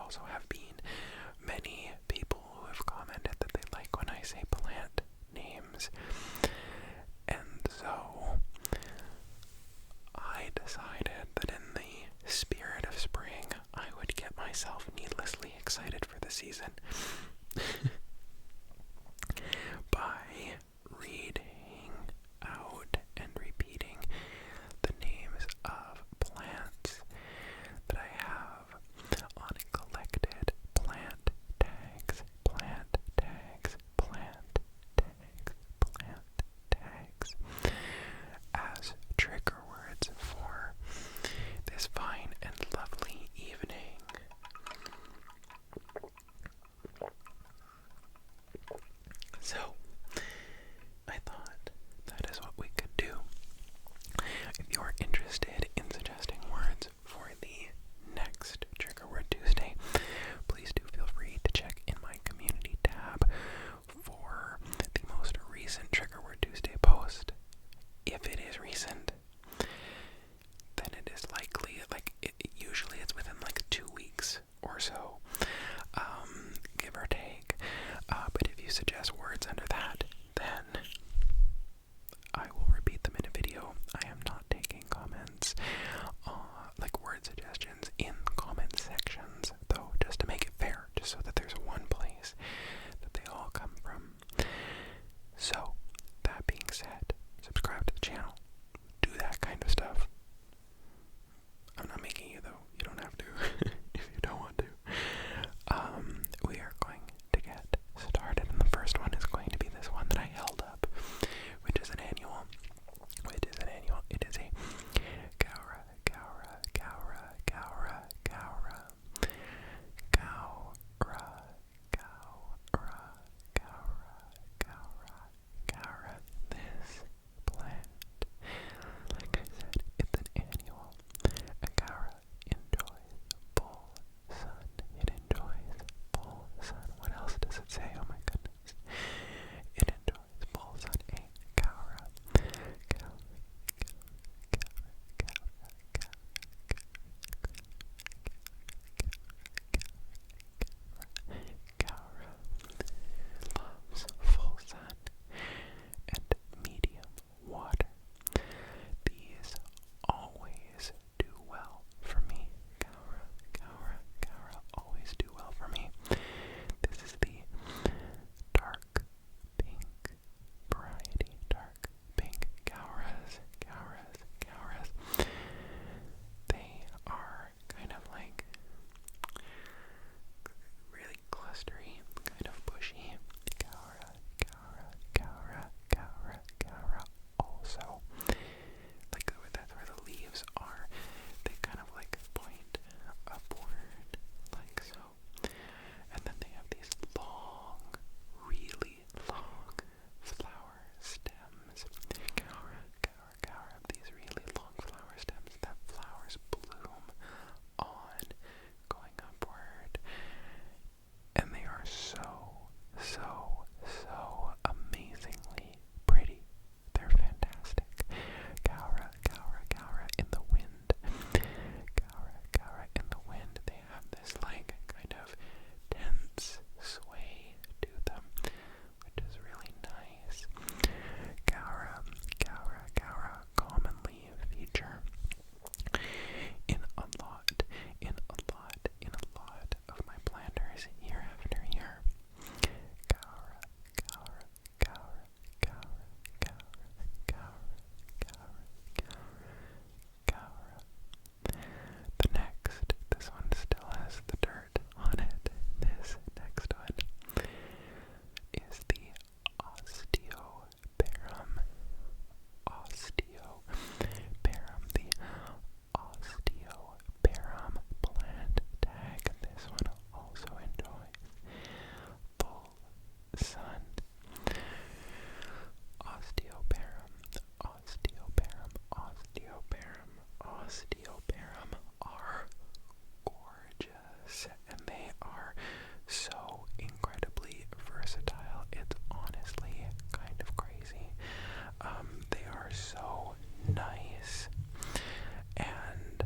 also have been many people who have commented that they like when I say plant names. And so I decided that in the spirit of spring, I would get myself needlessly excited for the season by reading out and repeating the names of plants that I have on collected plant tags, plant tags, plant tags, plant tags, as trigger words for this fine and lovely evening. So, I thought that is what we could do. If you're interested in suggesting words for the next Trigger Word Tuesday, please do feel free to check in my community tab for the most recent Trigger Word Tuesday post. If it is recent, then it is likely, usually it's within 2 weeks or so, give or take. But if you suggest words under that, then I will repeat them in a video. I am not taking comments, word suggestions in comment sections, though, just to make it fair, just so that there's one place that they all come from. So, that being said, subscribe to the channel, do that kind of stuff. I'm not making you, though. You don't have to, if you don't want to. We are going to get started, and the first one is going to be this one that I held up, which is an annual. It is a Gaura, Gaura, Gaura, Gaura, Gaura, Gaura, Gaura, Gaura, Gaura, Gaura. This plant, like I said, it's an annual. A Gaura enjoys full sun. It enjoys full sun. What else does it say? Oh my goodness. It enjoys full sun. A Gaura. Gaura loves full sun and medium water. These always do well for me. Gaura always do well for me. This is the dark pink variety. Dark pink Gauras. They are kind of really clustery, kind of bushy. Gaura. Also, that's where the leaves are. They kind of point upward, like so. And then they have these long, really long flower stems. Gaura have these really long flower stems that flowers bloom on, going upward. And they are so amazingly pretty. They're fantastic. Gaura in the wind. Gaura in the wind. They have this kind of tense sway to them, which is really nice. Gaura commonly feature in a lot of my planters year after year. Gaura. The next, this one still has the dirt on it. This next one is the Osteospermum. The Osteospermum plant tag. This one also enjoys full sun. Osteospermum are gorgeous, and they are so incredibly versatile. It's honestly kind of crazy. They are so nice, and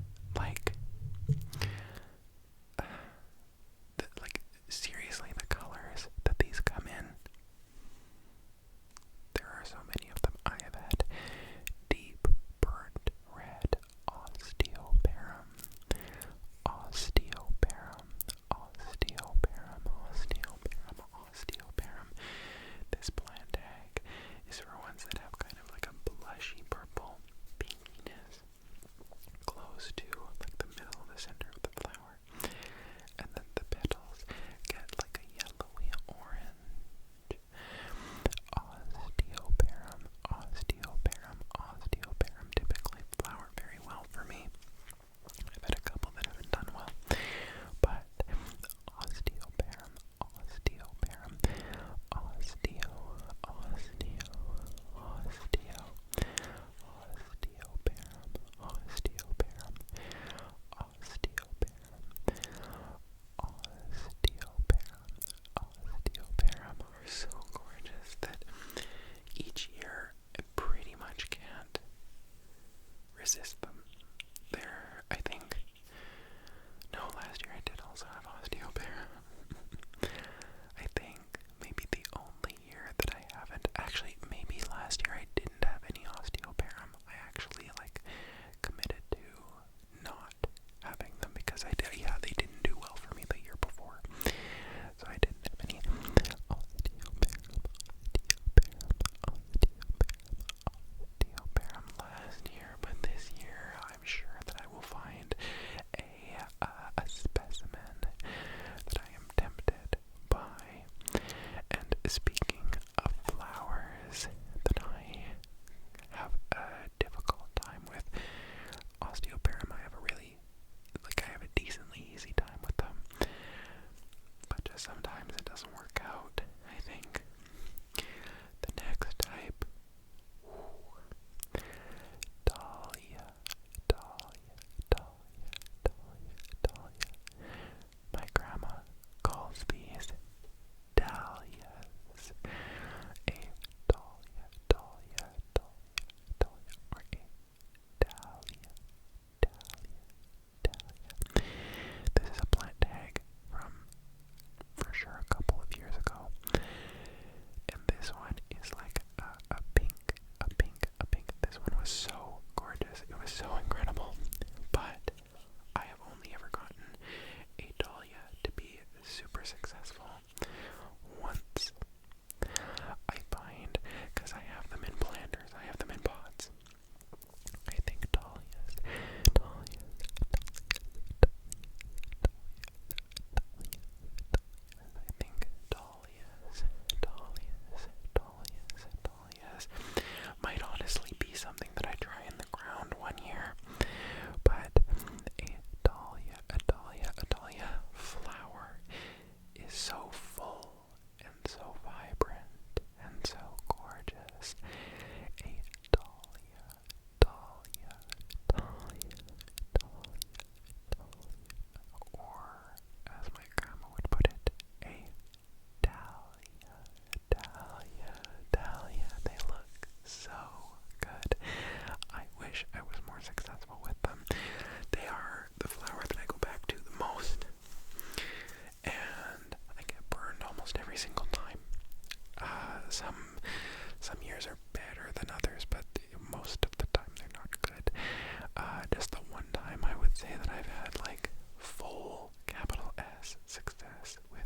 success with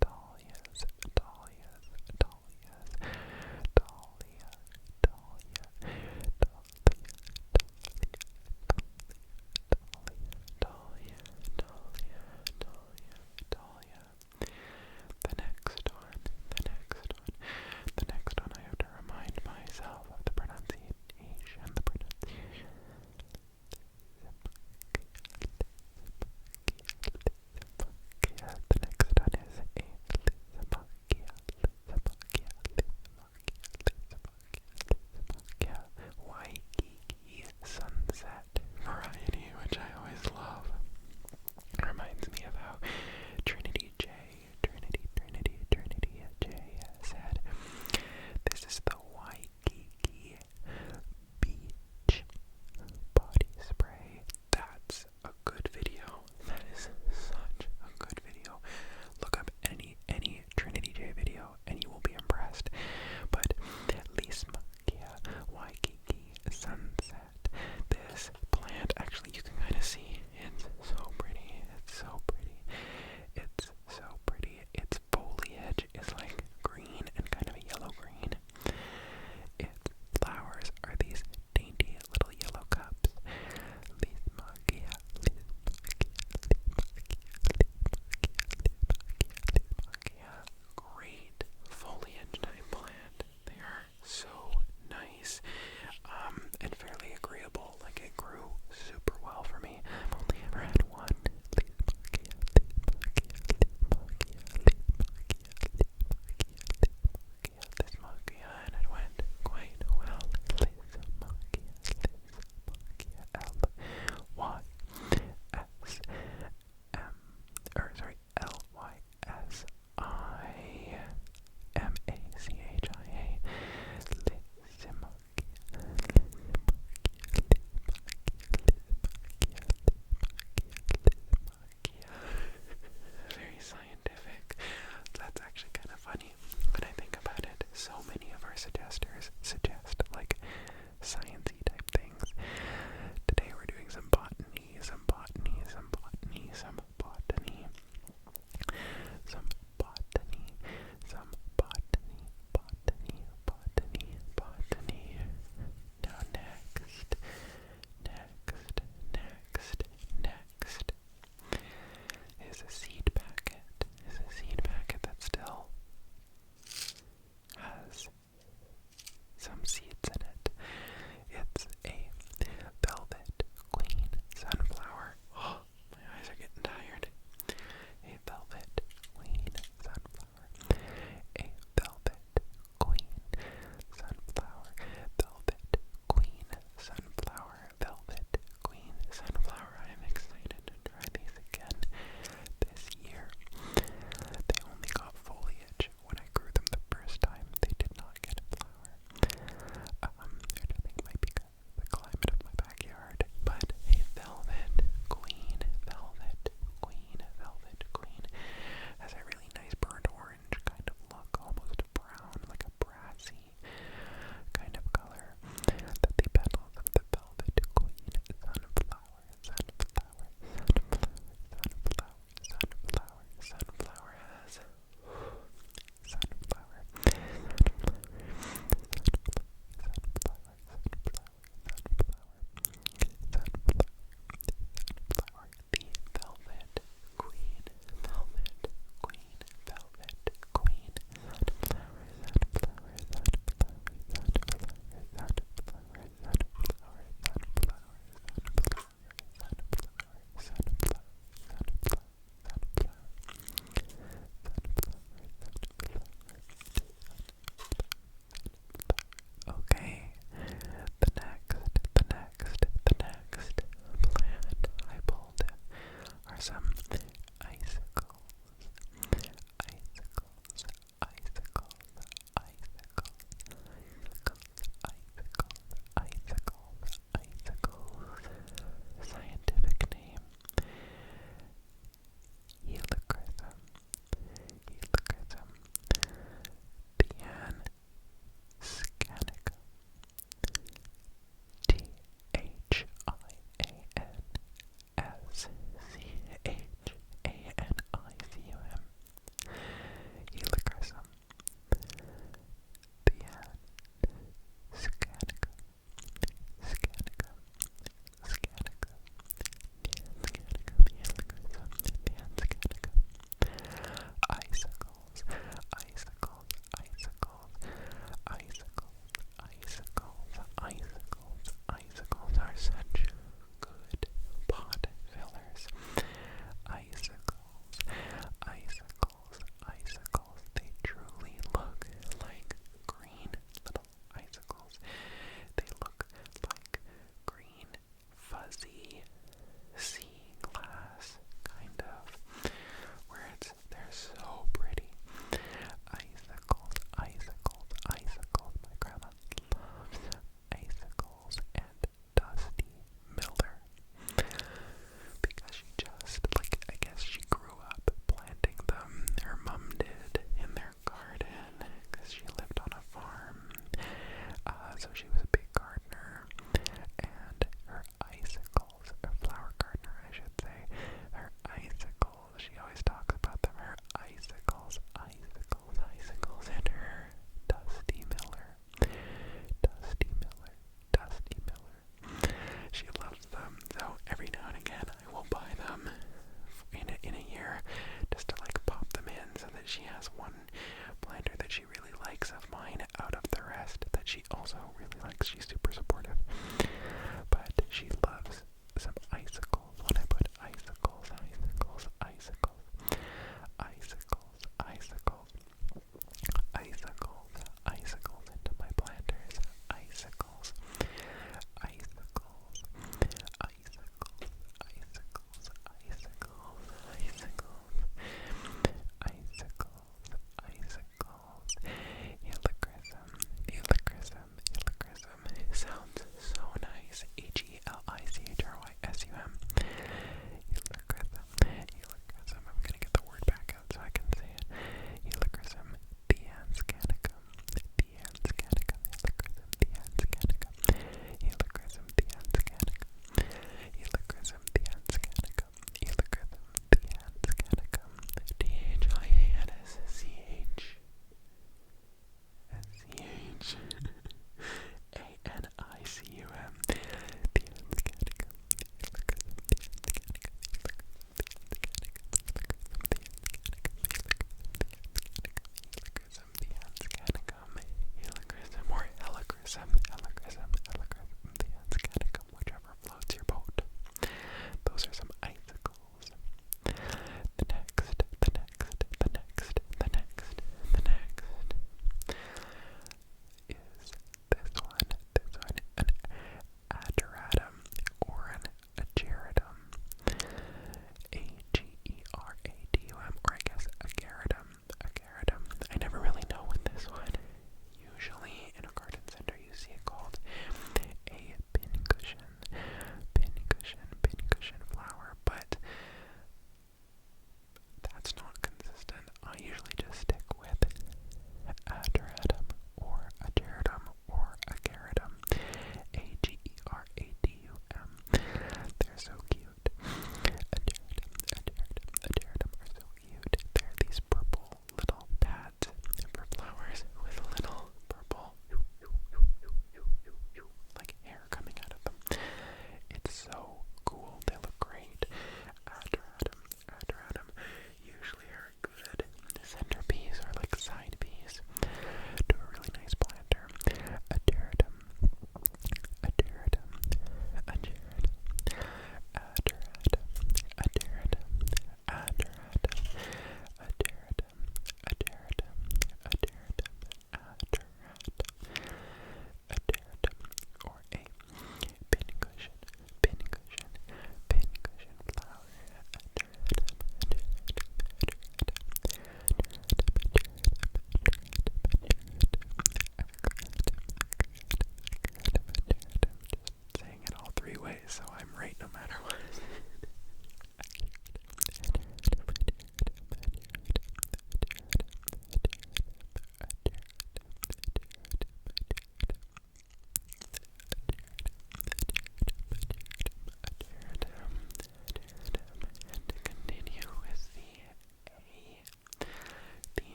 Dahlias, Dahlias, Dahlias, Dahlia, Dahlia, Dahlia, Dahlia. The next one, I have to remind myself of the pronunciation.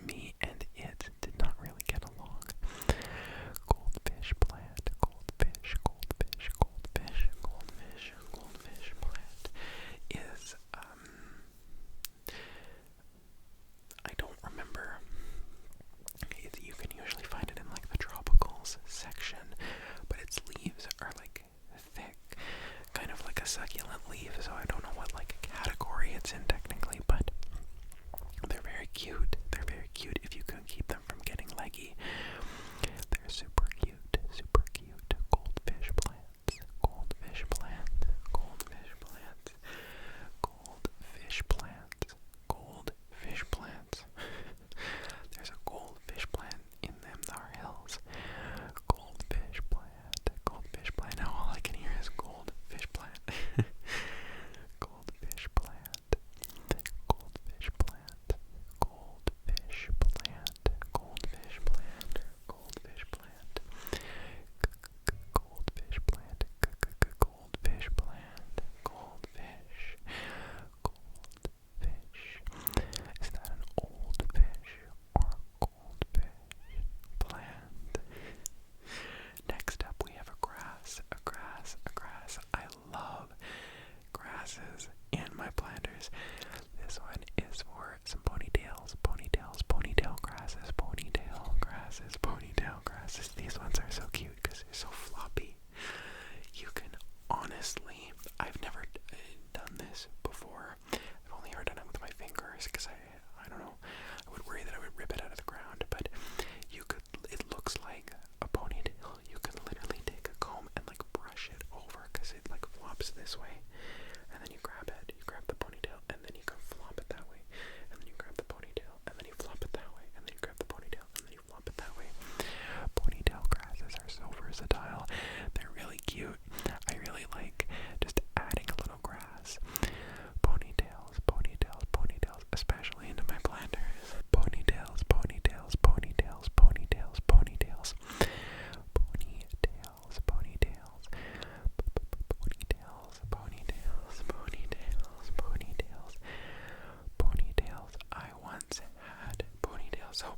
me and it did not really get along. Goldfish plant, goldfish, goldfish, goldfish, goldfish, goldfish plant is, I don't remember. You can usually find it in like the tropicals section, but its leaves are like thick, kind of like a succulent leaf, so I don't know what like category it's in technically, but they're very cute. They're very cute if you can keep them from getting leggy. They're super cute, super cute. Goldfish plants, goldfish plants, goldfish plants, goldfish plants, goldfish plants. There's a goldfish plant in them thar hills. Goldfish plant, goldfish plant. Now all I can hear is goldfish plant. Goldfish plant, goldfish plant, goldfish plant, goldfish plant, goldfish plant, goldfish plant, goldfish plant, goldfish, goldfish. Is that an old fish or a goldfish plant? Next up we have a grass, a grass, a grass. I love grasses in my planters. This one is for some ponytails, ponytails, ponytail grasses, ponytail grasses, ponytail grasses. These ones are so cute because they're so floppy. You can honestly, I've never done this before. I've only ever done it with my fingers because I don't know, I would worry that I would rip it out of the ground, but you could, it looks like a ponytail. You can literally take a comb and like brush it over because it like flops this way, and then you grab it, you grab the ponytail, and then you can flop it that way, and then you grab the ponytail, and then you flop it that way, and then you grab the ponytail, and then you flop it that way. Ponytail grasses are so versatile. They're really cute. I really like just adding a little grass. Ponytails, ponytails, ponytails, especially into my planters. Ponytails, ponytails, ponytails, ponytails, ponytails. Ponytails, ponytails, ponytails, ponytails, ponytails, ponytails, ponytails. I once had ponytails. So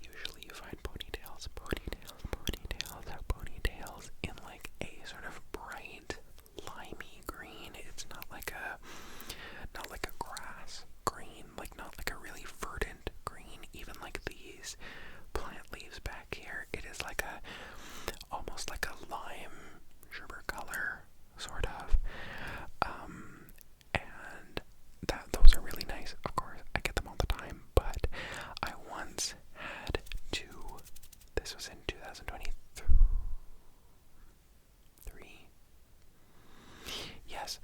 usually you find ponytails, ponytails, ponytails, ponytails in like a sort of bright limey green. It's not like a grass green, like not like a really verdant green. Even like these plant leaves back here, it is like a almost like a lime sugar color sort of, and those are really nice. Of course I get them all the time, but I once had two. This was in 2023. Yes,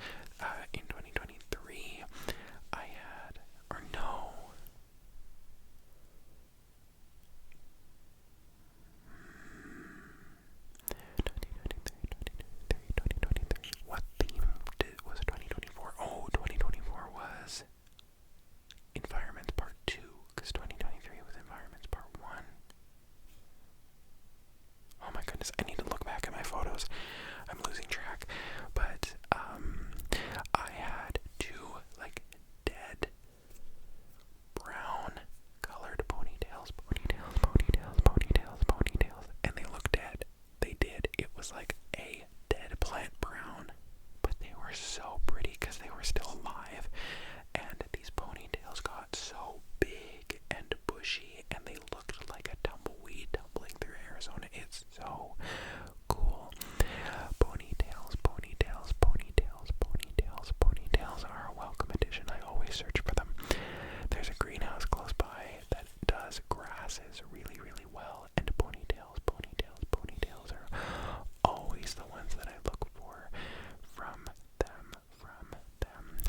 in 2023 I had, or no, what theme was 2024? Oh, 2024 was Environments Part 2, because 2023 was Environments Part 1. Oh my goodness, I need to look back at my photos. I'm losing track. But, I had two, like, dead brown colored ponytails, ponytails, ponytails, ponytails, ponytails, and they looked dead. They did. It was like a dead plant brown, but they were so pretty because they were still alive, and these ponytails got so big and bushy, and they looked like a tumbleweed tumbling through Arizona. It's so cool. Ponytails, ponytails, ponytails, ponytails, ponytails are a welcome addition. I always search for them. There's a greenhouse close by that does grasses really, really well, and ponytails, ponytails, ponytails are always the ones that I look for from them,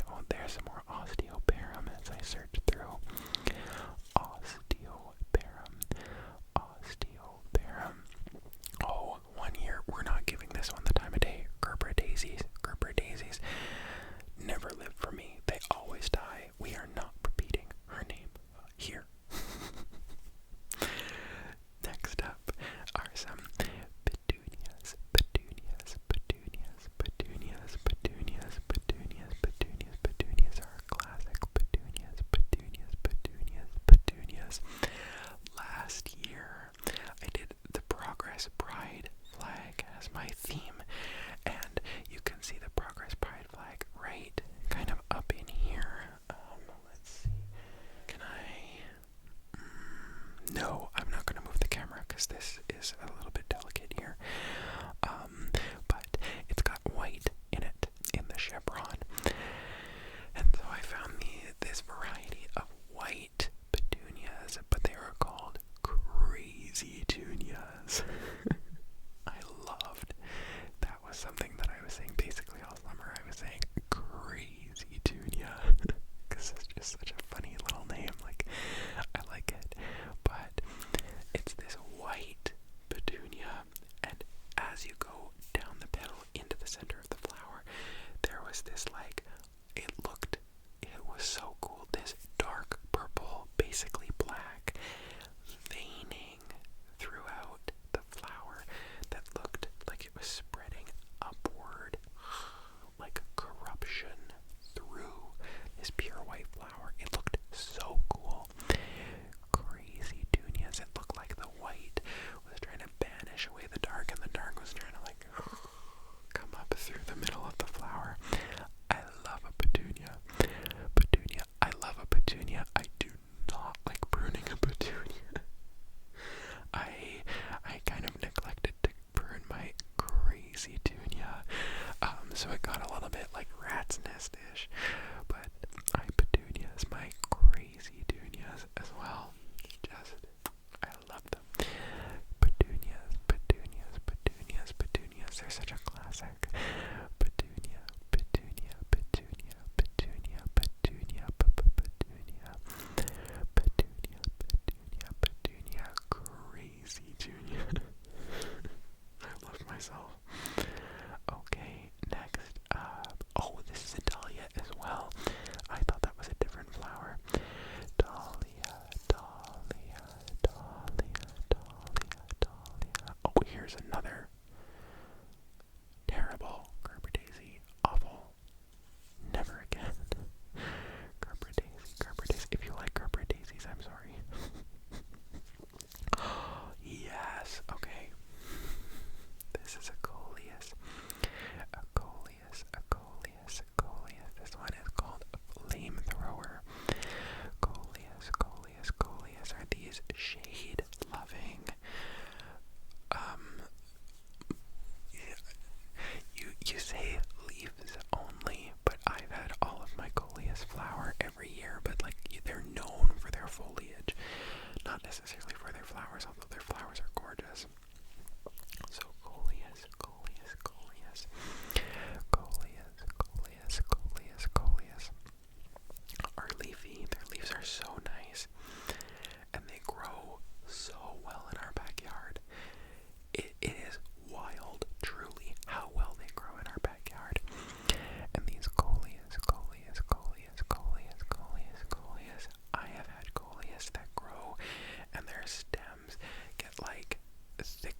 Oh, there's some more Osteospermum as I search through. Osteospermum, Osteospermum. Oh, 1 year, we're not giving this one the time of day. Gerber daisies, never live for me. They always die. We are not repeating her name here. Next up are some petunias, petunias, petunias, petunias, petunias, petunias, petunias, petunias are classic petunias, petunias, petunias. no, I'm not going to move the camera because this is a little bit delicate here. But it's got white in it, in the chevron. And so I found this variety of white petunias, but they were called crazy tunias. I loved, that was something that I was saying basically all summer. I was saying crazy tunia, because it's just such a funny little name. Like, I like it. But it's this white petunia, and as you go down the petal into the center of the flower, there was this, like, it was so cool, this dark purple, basically black, veining throughout the flower that looked like it was spreading upward, like corruption through this pure white flower. It looked so cool. Crazy tunias. It looked like the white was trying to banish away the dark, and the dark was trying to, like, come up through the middle of the flower. I love a petunia. I love a petunia. I do not like pruning a petunia. I kind of neglected to prune my crazy tunia, so it got a little bit like rat's nest-ish, but petunias, my crazy tunias as well. I love them. Petunias, they're such a classic. Petunia, petunia, petunia, petunia, petunia, petunia, petunia, petunia, petunia, crazy tunia. I love myself. Okay, next up. Oh, this is a dahlia as well. I thought that was a different flower. Dahlia, dahlia, dahlia, dahlia, dahlia. Oh, here's another terrible Gerber daisy. Awful. Never again. Gerber daisy. If you like Gerber daisies, I'm sorry. Yes. Okay. This is a Coleus. This one is called Flamethrower. Coleus are these shade-loving, you say leaves only, but I've had all of my Coleus flower every year, but like, they're known for their foliage, not necessarily for their flowers, although their flowers are gorgeous. So Coleus are leafy. Their leaves are so nice, and they grow so well in our backyard. It is wild, truly, how well they grow in our backyard. And these Coleus, I have had Coleus that grow, and their stems get like thick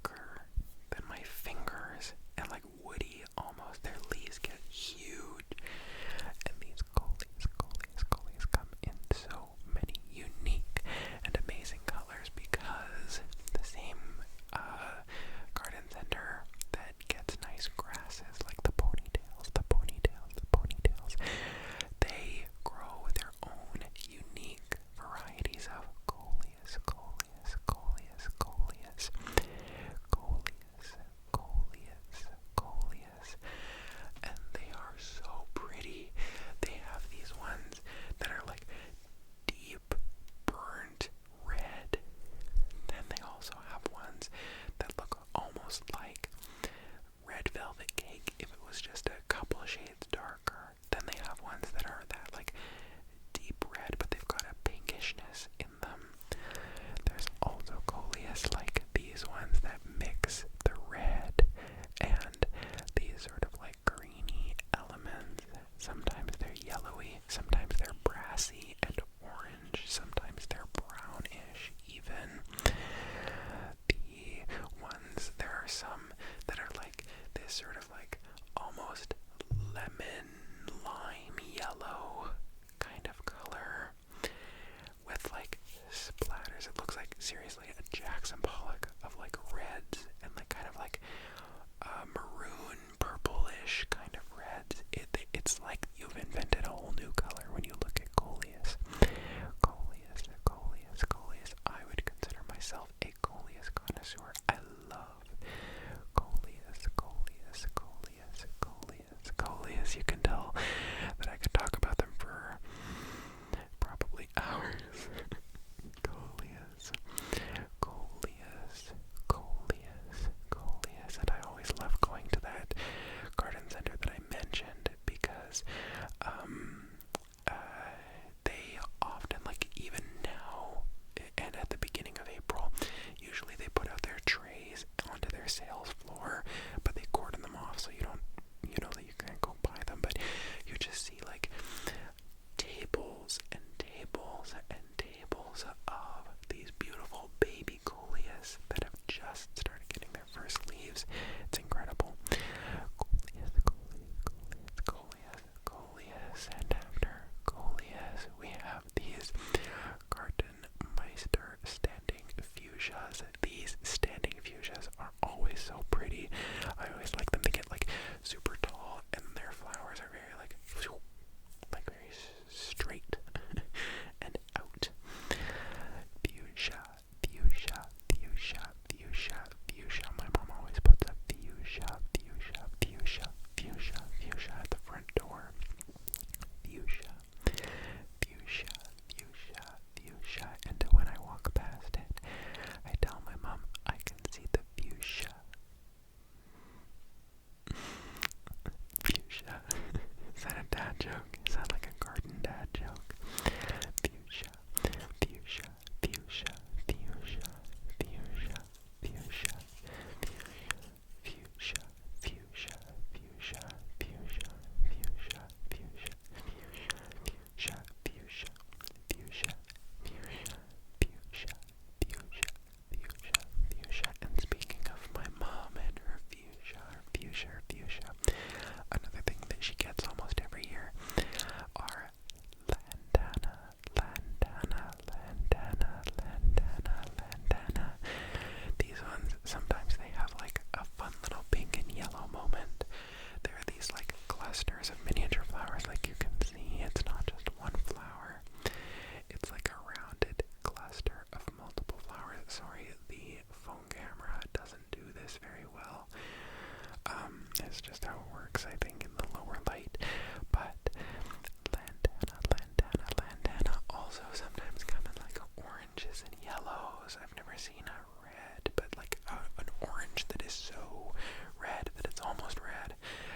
seen a red, but like an orange that is so red that it's almost red.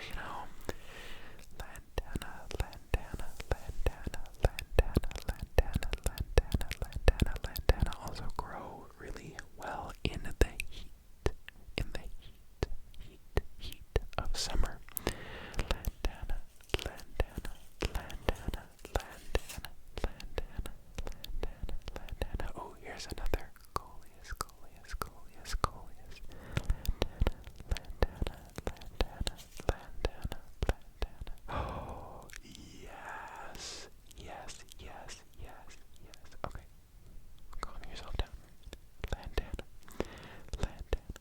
You know, Lantana, Lantana, Lantana, Lantana, Lantana, Lantana, Lantana, Lantana also grow really well in the heat of summer. Lantana, Lantana, Lantana, Lantana, Lantana, Lantana, Lantana. Oh, here's another. Coleus, Coleus, Coleus, Coleus. Lantana, Lantana, Lantana, Lantana. Oh, yes. Yes, yes, yes, yes. Okay. Calm yourself down. Lantana, Lantana,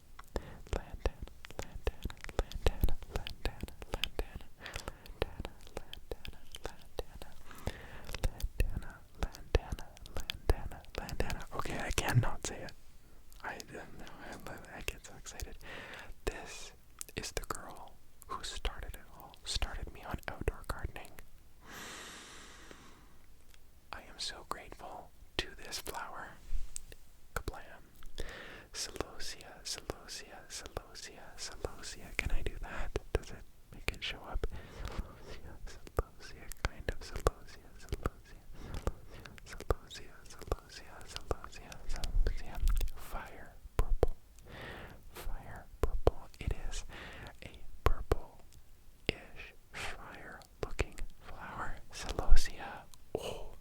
Lantana, Lantana, Lantana, Lantana, Lantana, Lantana, Lantana, Lantana. Okay, I cannot say it. I get so excited. This is the girl who started it all, started me on outdoor gardening. I am so grateful to this flower. Kablam. Celosia, Celosia, Celosia, Celosia. Can I do that? Does it make it show up? Celosia, Celosia, kind of Celosia, Celosia, Celosia, Celosia, Celosia, Celosia. Fire purple. Fire purple. It is a purple-ish, fire-looking flower. Celosia. Oh,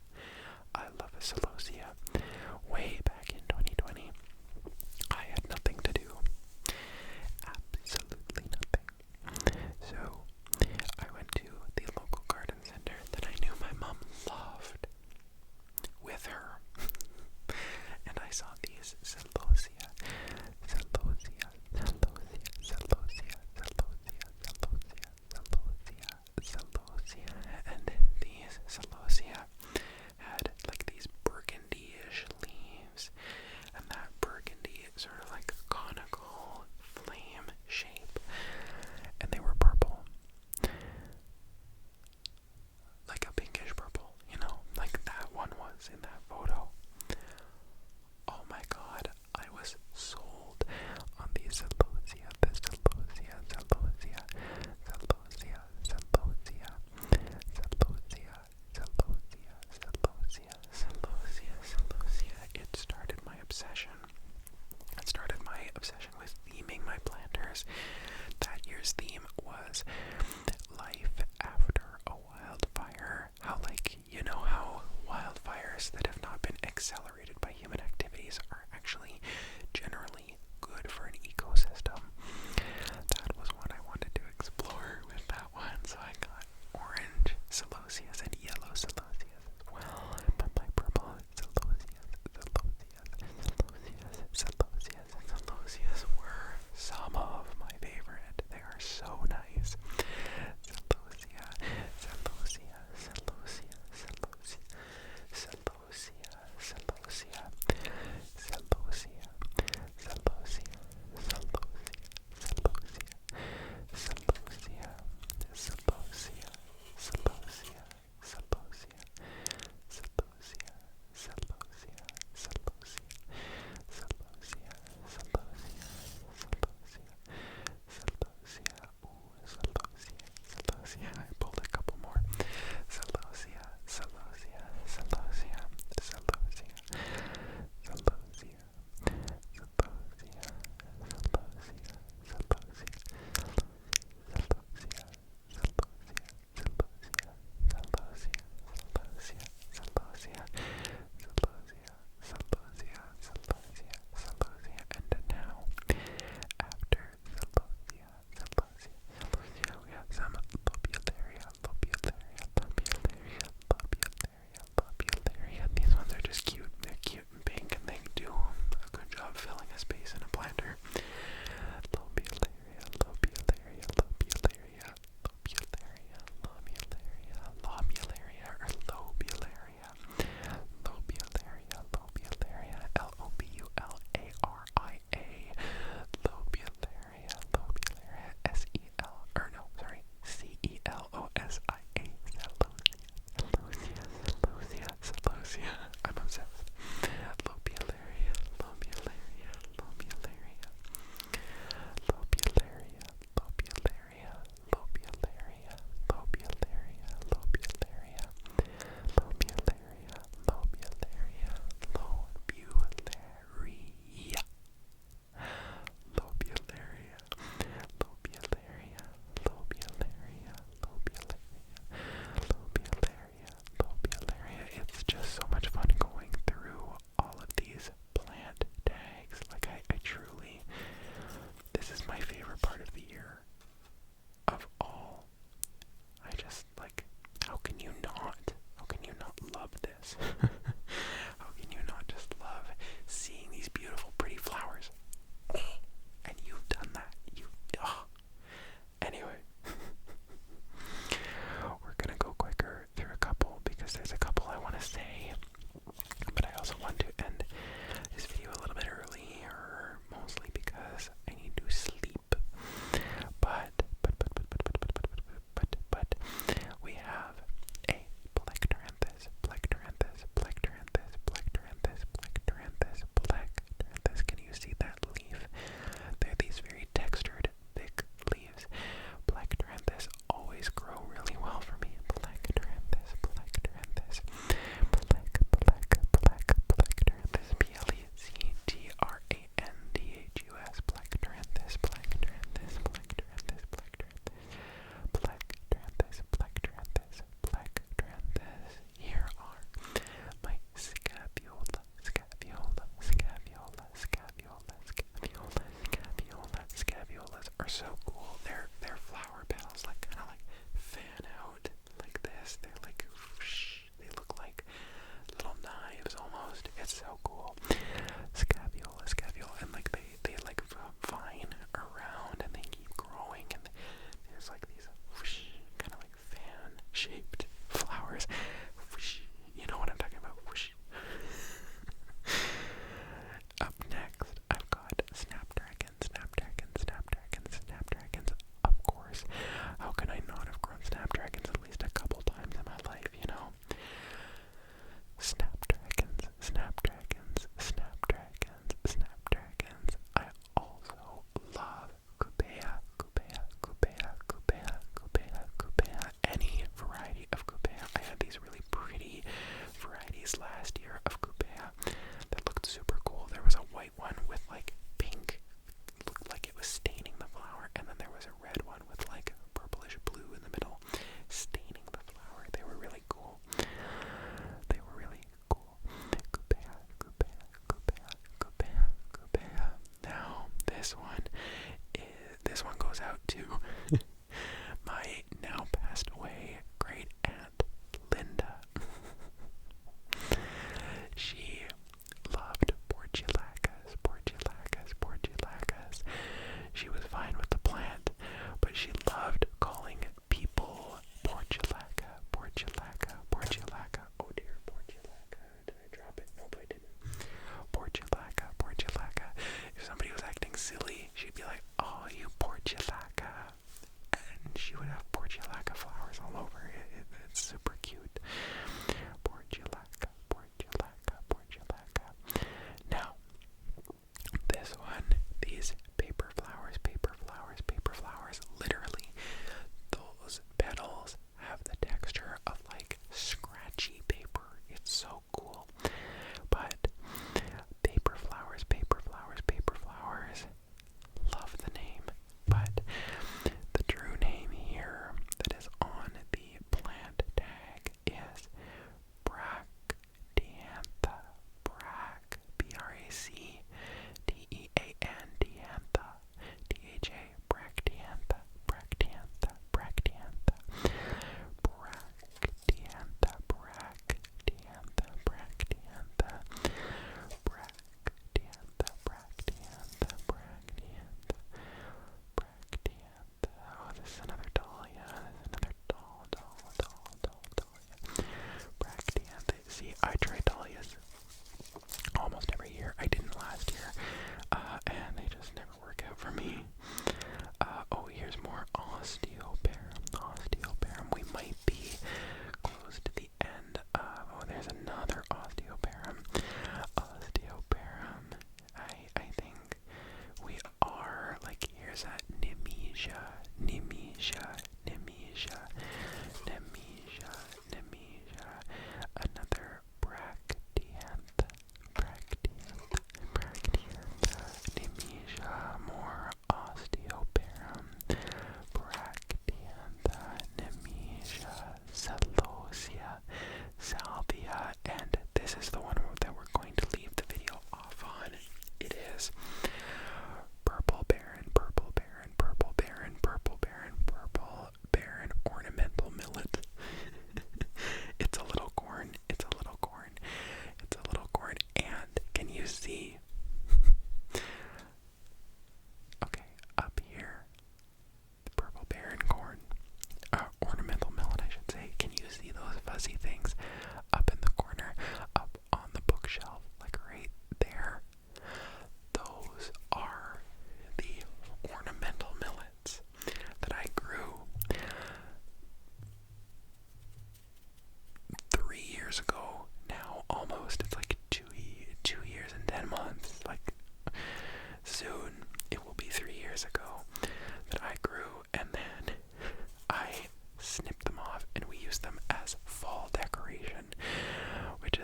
I love a Celosia. Way back in 2020, I had nothing to do. Absolutely nothing. So I went to the local garden center that I knew my mom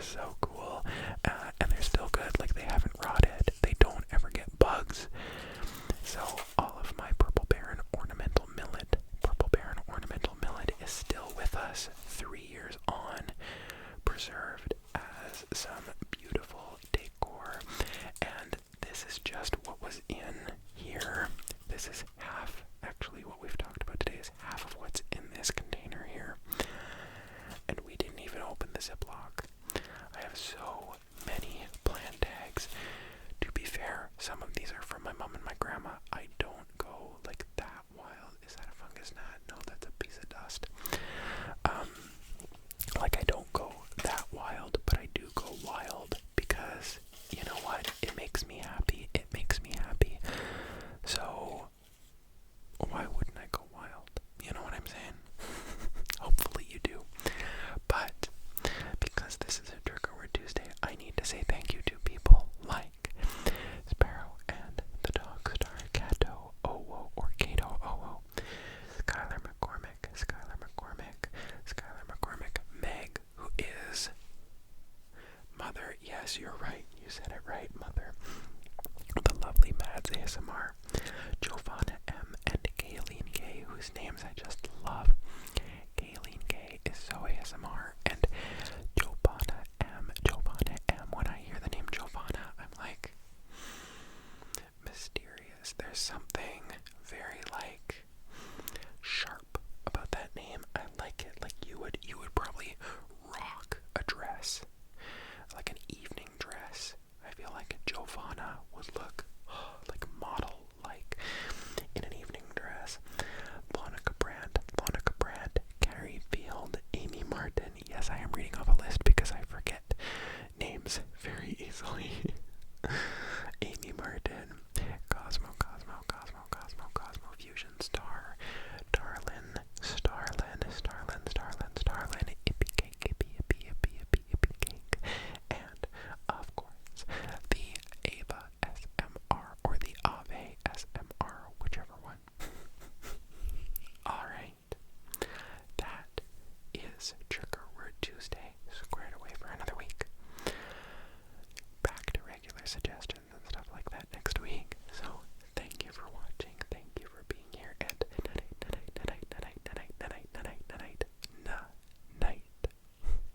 so cool. And they're still good. Like, they haven't rotted. They don't ever get bugs. So all of my purple barren ornamental millet is still with us 3 years on, preserved as some beautiful decor. And this is just what was in here. This is half, actually what we've talked about today is half of what's in this container here. And we didn't even open the Ziploc. I have so many plant tags. To be fair, some of these are from my mom and my grandma. I don't go like that wild. Is that a fungus gnat? No, that's a piece of dust. Like, I don't go that wild, but I do go wild because, you know what? It makes me happy. It makes me happy. So why wouldn't I go wild? You know what I'm saying? Hopefully you do. But because this is a Trigger Word Tuesday, I need to say thank you to people like Sparrow and the Dog Star, Cato, Owo, or Cato Owo, Skylar McCormick, Meg, who is Mother. Yes, you're right. You said it right, Mother. The lovely Mads ASMR, Giovanna M, and Kayleen K, whose names I just love. Kayleen K is so ASMR, and Giovanna M. When I hear the name Giovanna, I'm like, mysterious. There's something very, like, sharp about that name. I like it. Like, you would probably rock a dress, like an evening dress. I feel like Giovanna would look like model, like in an evening dress. Monica Brandt, Carrie Field, Amy Martin. Yes, I am reading off a list because I forget names very easily. Amy Martin, Cosmo, Fusion Star, Darlin, Ippy Cake, and of course, the Ava SMR, or the Ave SMR, whichever one. Alright, that is Trigger Word Tuesday, squared away for another week. Back to regular suggestions.